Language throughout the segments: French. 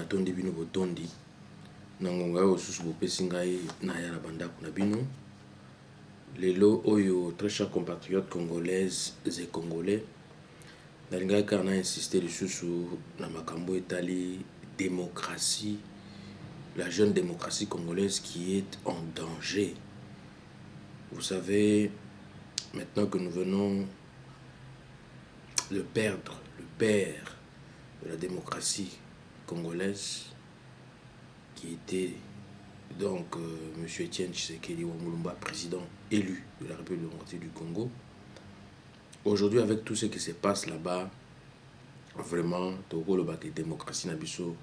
natondi bino botondi na ngonga oyo susu bopesi ngai na ya na bandako na bino lelo oyo très chers compatriotes congolaises et congolais nalingaki kaka na insister lisusu na makambo etali démocratie, la jeune démocratie congolaise qui est en danger. Vous savez, maintenant que nous venons de perdre le père de la démocratie congolaise, qui était donc M. Etienne Tshisekedi Wamulumba, président élu de la République démocratique du Congo. Aujourd'hui, avec tout ce qui se passe là-bas, vraiment, Togo, la démocratie Nabiso,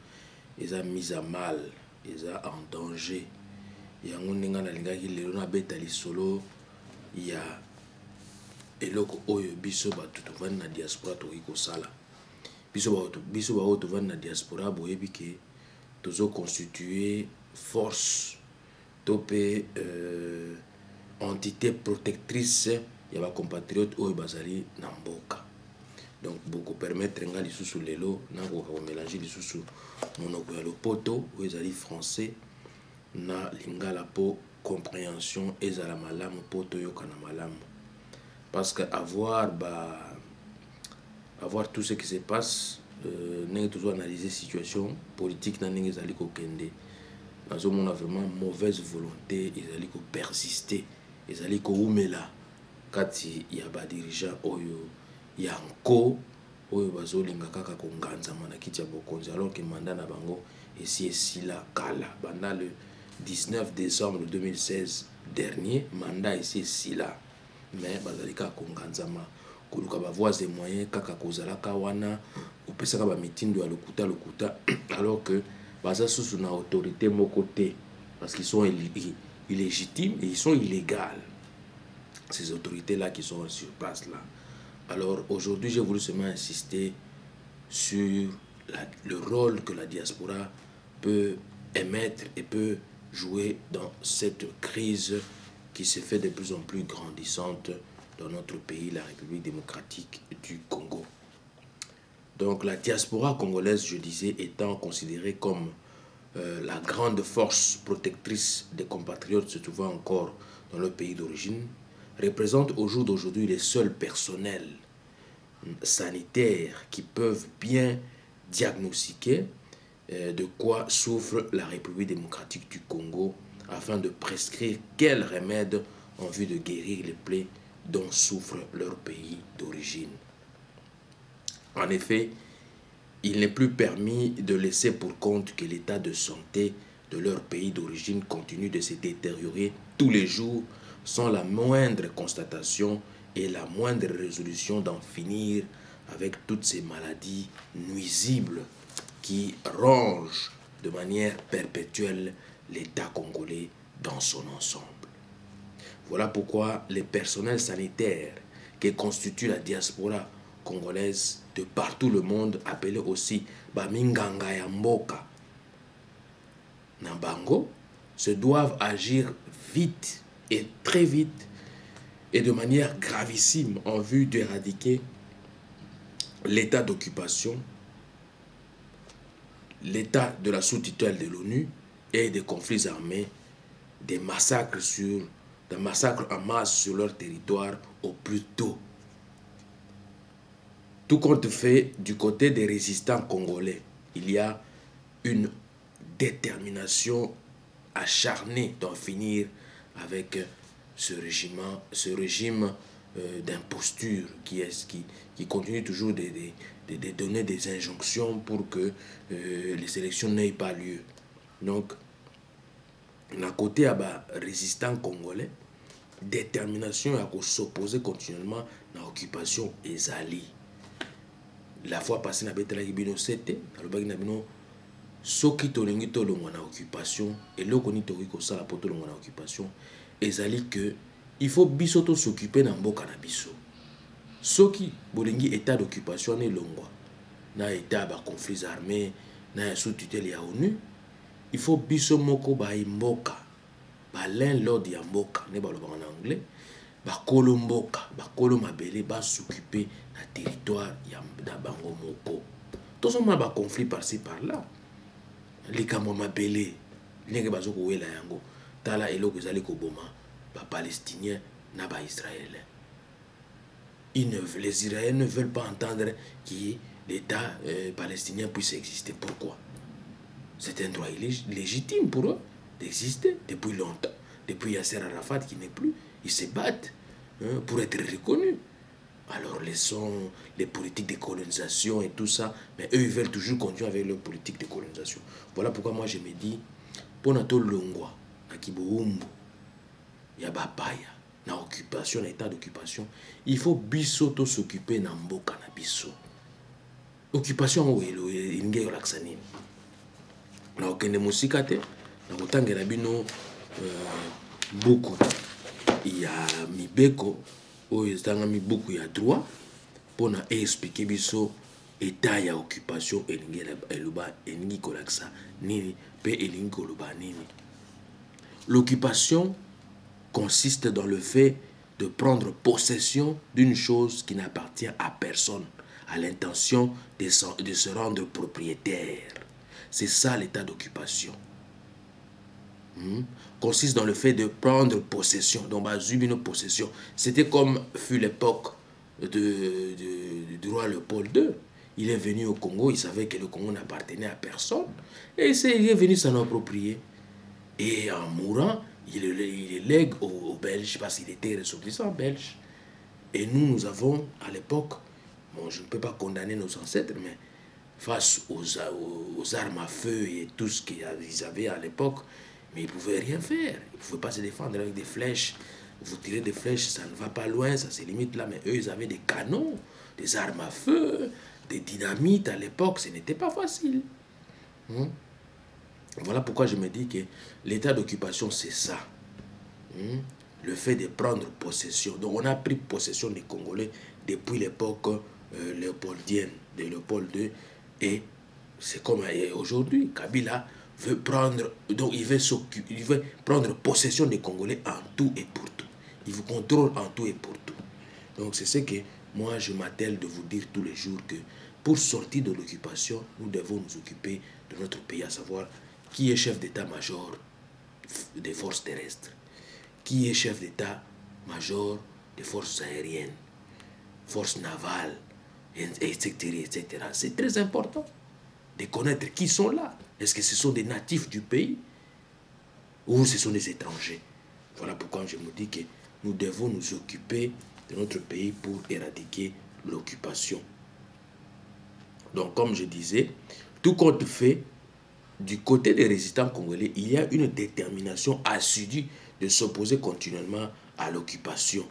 ils ont mis à mal, ils ont en danger. Il y a un solo, il y a eloko oyo biso batu tovandi na diaspora toiko sala. Biso ba tovandi na diaspora boyebi ke tozo constituer force topé entité protectrice ya ba compatriotes oyo bazali na mboka. Donc beaucoup permettre nga lisusu lelo na ko mélanger lisusu monoko ya lopoto oyo ezali français na lingala po compréhension ezala malamu po toyokana malamu. Parce que avoir tout ce qui se passe, nous toujours analyser situation politique dans les aliko kende. Dans on a vraiment mauvaise volonté, ils aliko persister, ils aliko umela. Quand il y a des dirigeants oyo yanko oyo bazolinga kaka konganza mana kitia bokonzi alors que mandat na bango et là kala pendant le 19 décembre 2016 dernier mandat ici là. Mais bazalika konganzama koluka ba voies et moyens kaka kozalaka wana opesaka ba mitindo ya lokuta alors que baza sous une autorité mokoté parce qu'ils sont illégitimes et ils sont illégaux, ces autorités là qui sont sur place là. Alors aujourd'hui j'ai voulu seulement insister sur le rôle que la diaspora peut émettre et peut jouer dans cette crise qui se fait de plus en plus grandissante dans notre pays, la République démocratique du Congo. Donc la diaspora congolaise, je disais, étant considérée comme la grande force protectrice des compatriotes se trouvant encore dans leur pays d'origine, représente au jour d'aujourd'hui les seuls personnels sanitaires qui peuvent bien diagnostiquer de quoi souffre la République démocratique du Congo afin de prescrire quels remèdes en vue de guérir les plaies dont souffre leur pays d'origine. En effet, il n'est plus permis de laisser pour compte que l'état de santé de leur pays d'origine continue de se détériorer tous les jours sans la moindre constatation et la moindre résolution d'en finir avec toutes ces maladies nuisibles qui rongent de manière perpétuelle l'État congolais dans son ensemble. Voilà pourquoi les personnels sanitaires qui constituent la diaspora congolaise de partout le monde, appelés aussi Baminganga ya Mboka Nambango, se doivent agir vite et très vite et de manière gravissime en vue d'éradiquer l'état d'occupation, l'état de la sous-tutelle de l'ONU et des conflits armés, des massacres en masse sur leur territoire au plus tôt. Tout compte fait, du côté des résistants congolais, il y a une détermination acharnée d'en finir avec ce régime d'imposture qui continue toujours de donner des injonctions pour que les élections n'aient pas lieu. Donc, à côté à résistants congolais, détermination à s'opposer continuellement à l'occupation ezali. La fois passée, na betela kibino sete, alobaki na bino soki tolingi tolongwa na occupation et loko ni toki ko sala poto longwa na occupation ezali que il faut biso to s'occuper na mboka na biso. Soki bolingi état d'occupation ne longwa na état ba conflits armés na sous tutelle ya ONU, il faut biso moko ba mboka ba landlord ya mboka ne ba lobanga na anglais ba kolo mboka ba kolo mabele ba s'occuper na territoire ya da bango moko. Tous on a ba conflit par-ci par-là. likambo mabele ndenge bazokowela yango tala eloko ezali koboma bapalestinien na baisraélien. Les Israéliens ne veulent pas entendre que l'État palestinien puisse exister. Pourquoi? C'est un droit légitime pour eux d'exister depuis longtemps. Depuis Yasser Arafat qui n'est plus, ils se battent pour être reconnus. Alors laissons les politiques de colonisation et tout ça, mais eux ils veulent toujours continuer avec leur politique de colonisation. Voilà pourquoi moi je me dis, pour notre longwa, na kiboumbu, ya bapaya, na occupation, na état d'occupation, il faut bisoto s'occuper na mboka na biso. Occupation ou inge yolaksanini. Na okende musika te, na kotangela bino buku ya mibeko oyo ezanga mibuku ya droit pona expliquer biso état ya occupation eluba elingi kolaksa nini pe elingi koluba nini. L'occupation consiste dans le fait de prendre possession d'une chose qui n'appartient à personne, à l'intention de se rendre propriétaire. C'est ça l'état d'occupation. Consiste dans le fait de prendre possession. Donc, une possession. C'était comme fut l'époque du roi Léopold II. Il est venu au Congo, il savait que le Congo n'appartenait à personne. Et il est venu s'en approprier. Et en mourant, il lègue aux Belges, parce qu'il était ressortissant belge. Et nous avons, à l'époque, bon, je ne peux pas condamner nos ancêtres, mais face aux armes à feu et tout ce qu'ils avaient à l'époque, mais ils ne pouvaient rien faire. Ils ne pouvaient pas se défendre avec des flèches. Vous tirez des flèches, ça ne va pas loin, ça se limite là. Mais eux, ils avaient des canons, des armes à feu, des dynamites à l'époque. Ce n'était pas facile. Voilà pourquoi je me dis que l'état d'occupation, c'est ça. Le fait de prendre possession. Donc, on a pris possession des Congolais depuis l'époque léopoldienne, de Léopold II. Et c'est comme aujourd'hui, Kabila veut prendre, donc il veut prendre possession des Congolais en tout et pour tout. Il vous contrôle en tout et pour tout. Donc c'est ce que moi je m'attelle de vous dire tous les jours, que pour sortir de l'occupation, nous devons nous occuper de notre pays, à savoir qui est chef d'état-major des forces terrestres, qui est chef d'état-major des forces aériennes, forces navales, etc. etc. C'est très important de connaître qui sont là. Est-ce que ce sont des natifs du pays ou ce sont des étrangers? Voilà pourquoi je me dis que nous devons nous occuper de notre pays pour éradiquer l'occupation. Donc, comme je disais, tout compte fait, du côté des résistants congolais, il y a une détermination assidue de s'opposer continuellement à l'occupation,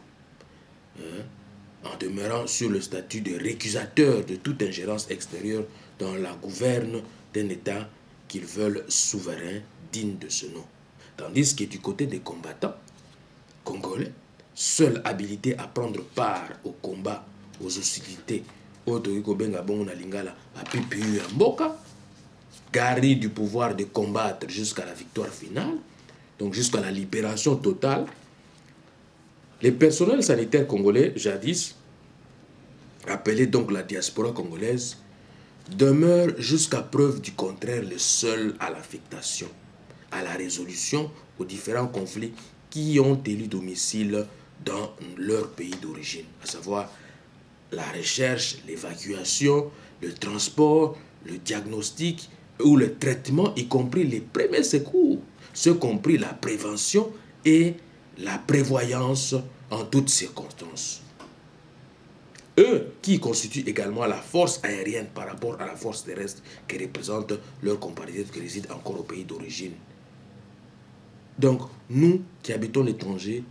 en demeurant sur le statut de récusateur de toute ingérence extérieure dans la gouverne d'un État qu'ils veulent souverain, digne de ce nom. Tandis que du côté des combattants congolais, seule habilité à prendre part au combat, aux hostilités, garni du pouvoir de combattre jusqu'à la victoire finale, donc jusqu'à la libération totale, les personnels sanitaires congolais, jadis, appelés donc la diaspora congolaise, demeurent jusqu'à preuve du contraire le seul à l'affectation, à la résolution aux différents conflits qui ont élu domicile dans leur pays d'origine, à savoir la recherche, l'évacuation, le transport, le diagnostic ou le traitement, y compris les premiers secours, ce compris la prévention et la prévoyance en toutes circonstances. Eux qui constituent également la force aérienne par rapport à la force terrestre que représentent leurs compatriotes qui résident encore au pays d'origine. Donc, nous qui habitons l'étranger,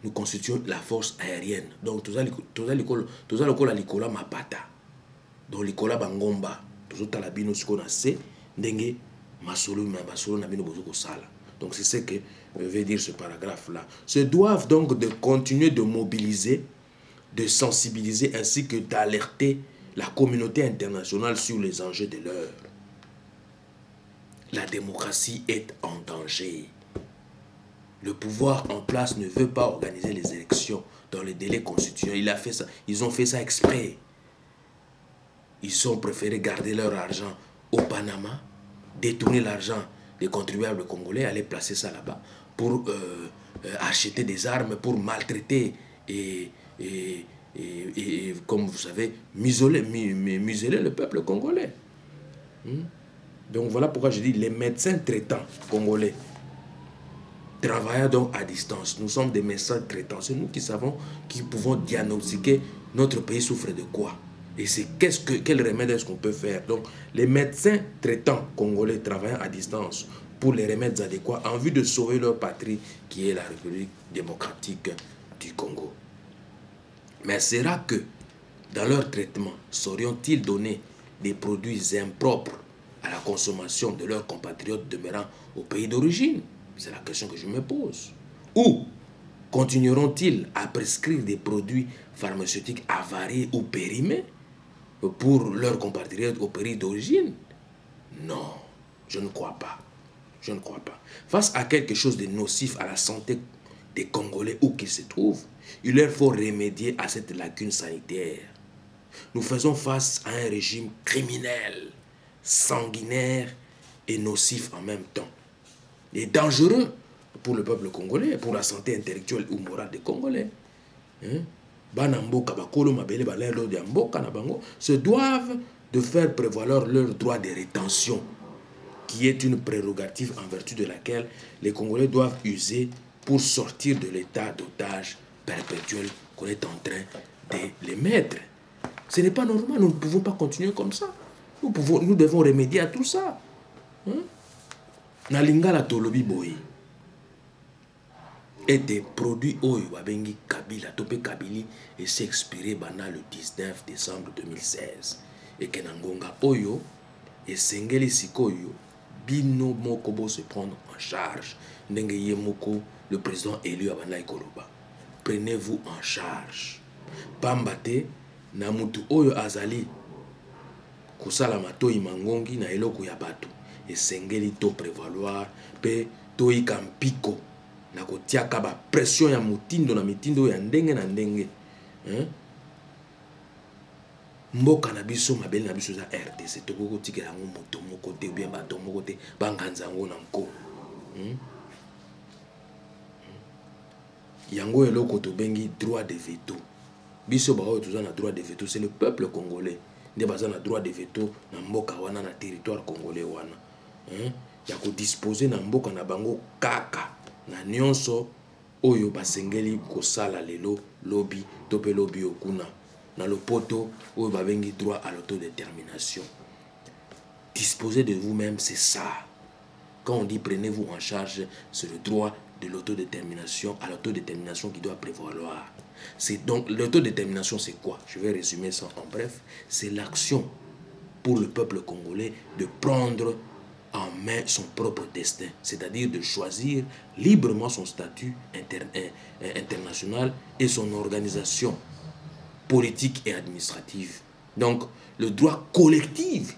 nous constituons la force aérienne. Donc, tout ça, l'école mapata. Donc, l'école bangomba. Tout ça, la bino ce qu'on a c'est dengue masolo na bino bozoko sala. Donc, c'est ce que veut dire ce paragraphe-là. Se doivent donc de continuer de mobiliser, de sensibiliser ainsi que d'alerter la communauté internationale sur les enjeux de l'heure. La démocratie est en danger. Le pouvoir en place ne veut pas organiser les élections dans les délais constitutionnels. Il a fait ça. Ils ont fait ça exprès. Ils ont préféré garder leur argent au Panama, détourner l'argent des contribuables congolais, aller placer ça là-bas pour acheter des armes, pour maltraiter et comme vous savez, museler le peuple congolais. Donc voilà pourquoi je dis les médecins traitants congolais travaillent donc à distance. Nous sommes des médecins traitants. C'est nous qui savons, qui pouvons diagnostiquer notre pays souffre de quoi. Et c'est quel remède est-ce qu'on peut faire. Donc les médecins traitants congolais travaillant à distance pour les remèdes adéquats en vue de sauver leur patrie qui est la République démocratique du Congo. Mais sera que dans leur traitement, sauriont-ils donner des produits impropres à la consommation de leurs compatriotes demeurant au pays d'origine? C'est la question que je me pose. Ou continueront-ils à prescrire des produits pharmaceutiques avariés ou périmés pour leurs compatriotes au pays d'origine? Non, je ne crois pas. Je ne crois pas. Face à quelque chose de nocif à la santé des Congolais où qu'ils se trouvent, il leur faut remédier à cette lacune sanitaire. Nous faisons face à un régime criminel, sanguinaire et nocif en même temps. Et dangereux pour le peuple congolais, pour la santé intellectuelle ou morale des Congolais. Se doivent de faire prévaloir leur droit de rétention, qui est une prérogative en vertu de laquelle les Congolais doivent user pour sortir de l'état d'otage perpétuel qu'on est en train de les mettre. Ce n'est pas normal, nous ne pouvons pas continuer comme ça. Nous devons remédier à tout ça. Nalingala tolobi boy. Et des produits oyo babengi Kabila, topé Kabili, et s'est expiré bana le 19 décembre 2016. Et que Nangonga oyo, et Sengeli Sikoyo, bino mokobo se prendre en charge. Ndenge Yemoko, le président élu à Bana Ikoloba. Prenez-vous en charge. Pambate, Namutu oyo azali, kusala matoi mangongi na eloko ya bato. Et Sengeli to prévaloir, pe to ikampiko. Na kotiaka ba pression ya mutindo na mitindo ya ndenge na ndenge. Mboka na biso mabeli na biso za RDC tokoko tikela ngo moto moko te bien bato moko te banganza ngo na nko. Yango eloko to bengi droit de veto. Biso ba oyo toza na droit de veto, c'est le peuple congolais. Nde baza na droit de veto na mboka wana na territoire congolais wana. Ya ko disposer na mboka na bango kaka na nyonso oyo basengeli kosala lelo lobby tope lobby okuna na lopoto oyo babengi droit à l'autodétermination. Disposer de vous-même, c'est ça. Quand on dit prenez-vous en charge, c'est le droit de l'autodétermination, à l'autodétermination qui doit prévaloir. C'est donc l'autodétermination, c'est quoi? Je vais résumer ça en bref. C'est l'action pour le peuple congolais de prendre en main son propre destin, c'est-à-dire de choisir librement son statut international et son organisation politique et administrative. Donc, le droit collectif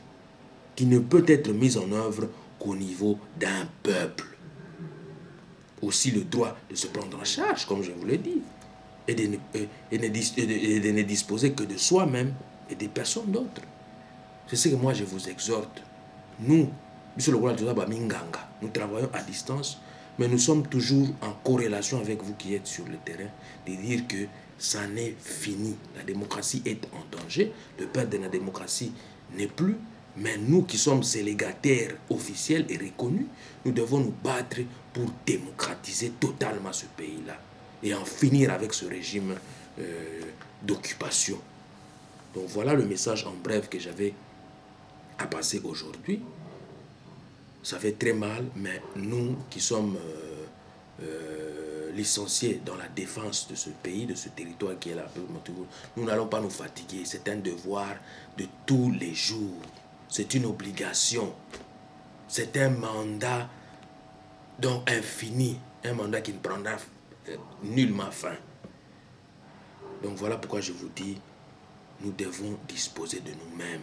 qui ne peut être mis en œuvre qu'au niveau d'un peuple. Aussi le droit de se prendre en charge, comme je vous l'ai dit, et de ne disposer que de soi-même et des personnes d'autres. C'est ce que moi je vous exhorte. Nous travaillons à distance, mais nous sommes toujours en corrélation avec vous qui êtes sur le terrain, de dire que ça n'est fini. La démocratie est en danger, le père de la démocratie n'est plus, mais nous qui sommes célibataires officiels et reconnus, nous devons nous battre pour démocratiser totalement ce pays-là et en finir avec ce régime d'occupation. Donc voilà le message en bref que j'avais à passer aujourd'hui. Ça fait très mal, mais nous qui sommes licenciés dans la défense de ce pays, de ce territoire qui est là, nous n'allons pas nous fatiguer. C'est un devoir de tous les jours. C'est une obligation. C'est un mandat donc infini, un mandat qui ne prendra nullement fin. Donc voilà pourquoi je vous dis, nous devons disposer de nous-mêmes.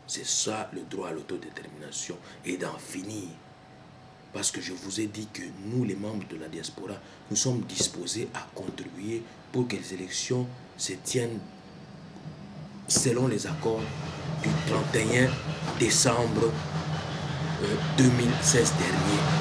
C'est ça le droit à l'autodétermination et d'en finir. Parce que je vous ai dit que nous, les membres de la diaspora, nous sommes disposés à contribuer pour que les élections se tiennent selon les accords du 31 décembre 2016 dernier.